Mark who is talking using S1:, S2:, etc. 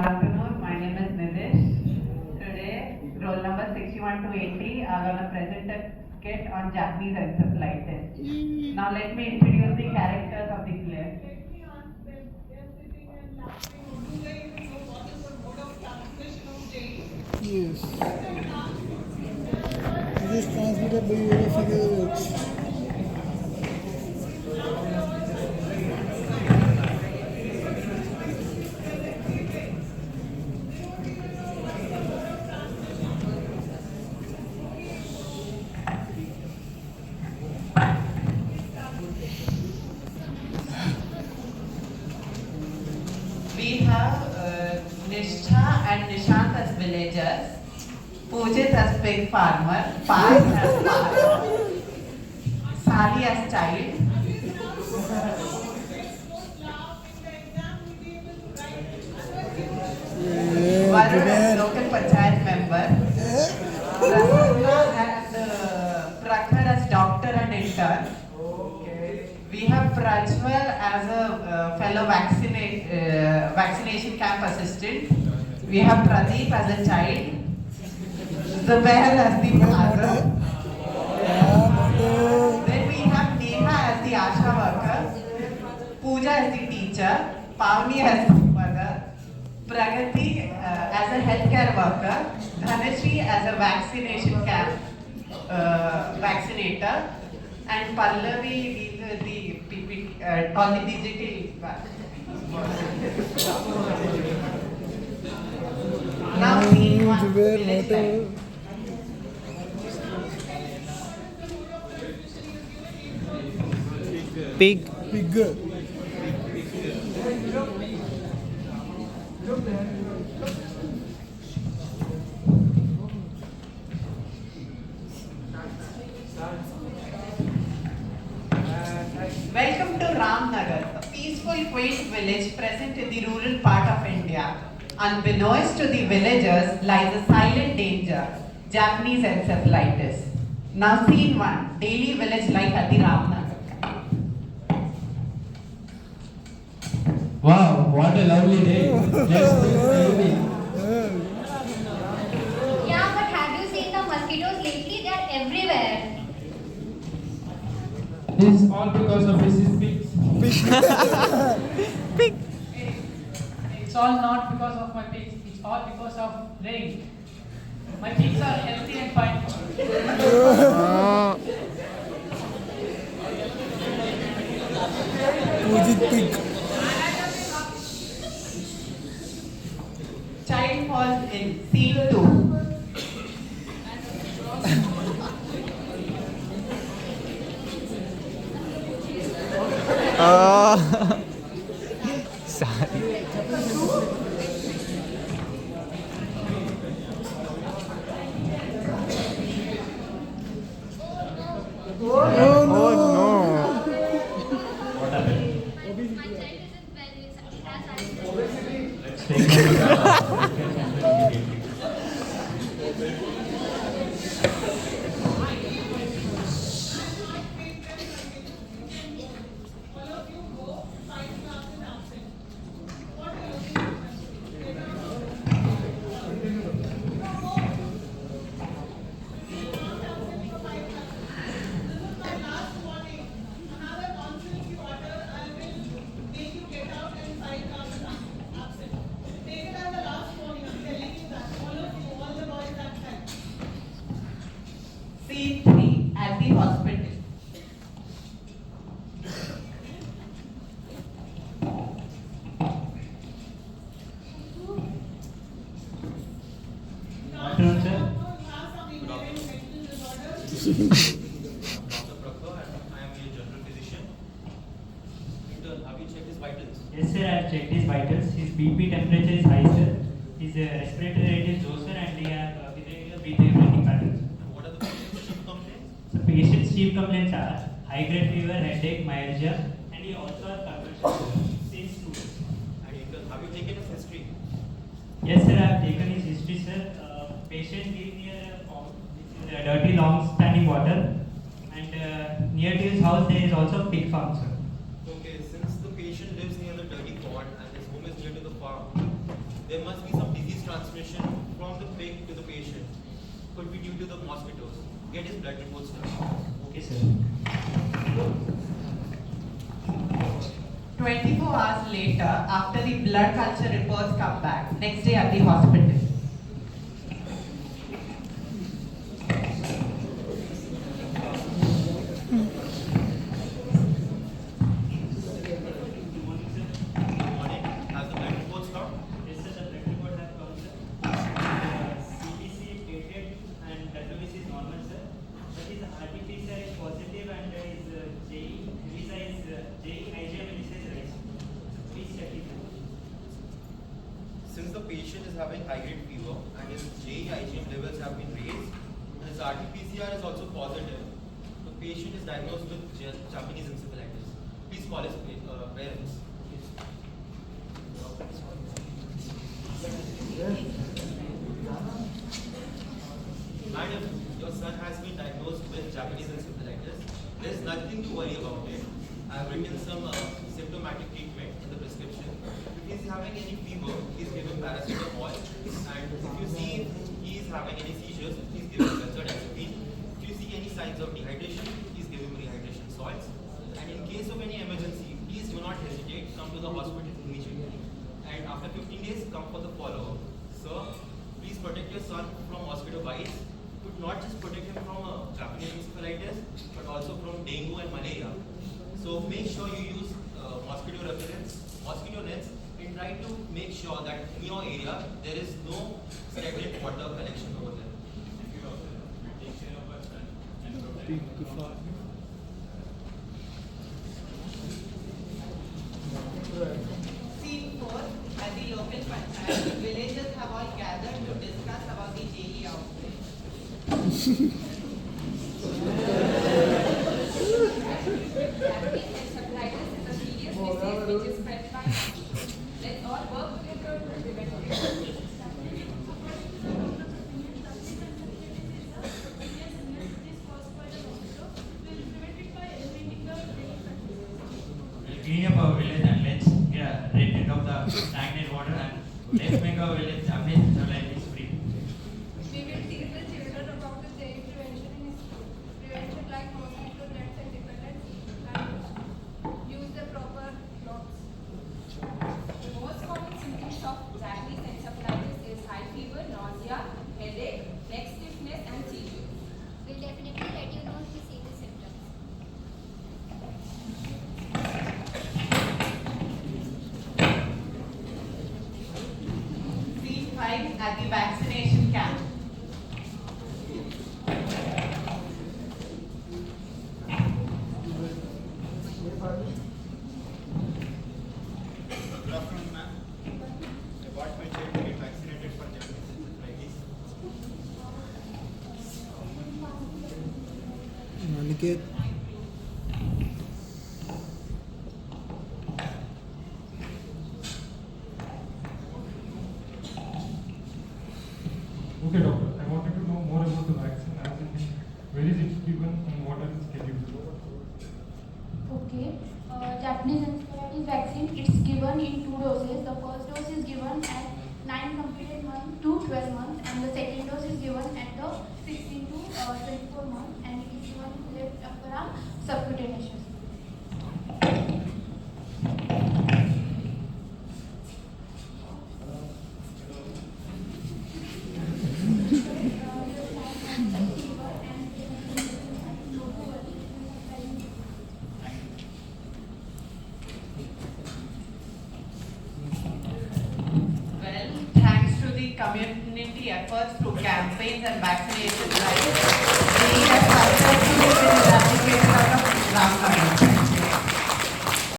S1: afternoon. My name is Nidish. Today, roll number 61 to 80 are going to present a skit on Japanese encephalitis. Now, let me introduce the characters of the play.
S2: Yes. It is transmitted by your figures.
S1: We have Nishtha and Nishant as villagers, Pujit as pig farmer, Parth as farmer, Sally as child, Varun as local panchayat member, Prasanna and Prakhar as doctor and intern. We have Prajwal as a fellow vaccination camp assistant. We have Pradeep as a child. Zubair as the father. Then we have Neha as the Asha worker. Pooja as the teacher. Pavni as the mother. Pragati as a healthcare worker. Dhanashri as a vaccination camp vaccinator. And Pallavi on the digital. Now scene one, village life.
S3: Pig.
S2: Bigger.
S1: Welcome to Ramnagar, a peaceful, quaint village present in the rural part of India. Unbeknownst to the villagers lies a silent danger, Japanese encephalitis. Now scene one, daily village life at the Ramnagar.
S4: Wow, what a lovely day. Let's
S5: Yeah, but have you seen the mosquitoes lately? They are everywhere.
S4: This is all because of Mrs. Pigs.
S3: Pig.
S6: It's all not because of my pigs, it's all because of rain. My pigs are healthy and fine.
S2: Pujit pig.
S1: Child falls in, scene two.
S3: Sorry.
S2: Oh no.
S3: Oh
S5: My child isn't well. It has
S1: Scene three, at the hospital.
S4: Afternoon, sir.
S7: Dr. Prakhar, and I am your general physician. Intern, have you checked his vitals?
S8: Yes, sir, I have checked his vitals. His BP temperature is high, sir. His respiratory rate is low, sir, and he has irregular breathing patterns.
S7: And what are the patient's chief complaints?
S8: So, patient's chief complaints are high grade fever, headache, myalgia, and he also has convulsions since 2 days.
S7: And intern, have you taken his history?
S8: Yes, sir, I have taken his history, sir. Patient lives near a pond, which is a dirty, long-standing water, and near to his house there is also a pig farm, sir.
S7: Okay, since the patient lives near the dirty pond and his home is near to the farm, there must be some disease transmission from the pig to the patient. Could be due to the mosquitoes. Get his blood reports done.
S8: Okay, sir.
S1: 24 hours later, after the blood culture reports come back, next day at the hospital.
S7: Good morning. Has the blood reports come?
S8: Yes, sir, the blood report has come, sir. CTC dated and WBC is normal, sir. But his RT-PCR is positive and his ELISA is IgM ELISA is raised. Please check it.
S7: Since the patient is having high-grade fever and his IgM levels have been raised, and his RT-PCR is also positive, the patient is diagnosed with Japanese encephalitis. Please call his parents. Madam, your son has been diagnosed with Japanese encephalitis. There is nothing to worry about it. I have written some symptomatic treatment in the prescription. If he is having any fever, please give him paracetamol. And if you see he is having any seizures, please give him benzodiazepine. If you see any signs of dehydration, please give him rehydration salts. And in case of any emergency, please do not hesitate. Come to the hospital immediately. And after 15 days, come for the follow-up. Sir, please protect your son from mosquito bites. Could not just protect him from Japanese encephalitis, but also from dengue and malaria. So make sure you use mosquito repellents, mosquito nets, and try to make sure that in your area there is no stagnant water collection over there.
S1: Scene 4, at the local panchayat, villagers have all gathered to discuss about the JE outbreak.
S3: Japanese encephalitis is a serious disease which is spread by mosquitoes. Let's all work together to prevent it.
S8: Clean up our village and let's rid of the stagnant water and let's make our village Japanese encephalitis free.
S3: We will teach the children about the JE prevention in school. Prevention like mosquito nets and repellents and use the proper clothes. The most common symptoms of Japanese encephalitis is high fever, nausea, headache, neck stiffness and seizure.
S5: We'll definitely let you know if we see the symptoms.
S1: Scene 5, at the vaccination camp.
S7: Good afternoon, ma'am. I brought my child to get vaccinated for Japanese encephalitis.
S2: Aniket.
S9: Okay, doctor. I wanted to know more about the vaccine. As in, where is it given and what are its schedules?
S10: Okay. Japanese encephalitis vaccine, it's given in 2 doses. The first dose is given at 9 completed months to 12 months and the second dose is given at the 16 to 24 months and it is given left upper subcutaneous.
S1: Well, thanks to the community efforts through campaigns and vaccination drives, we have successfully been eradicated out of Ramnagar.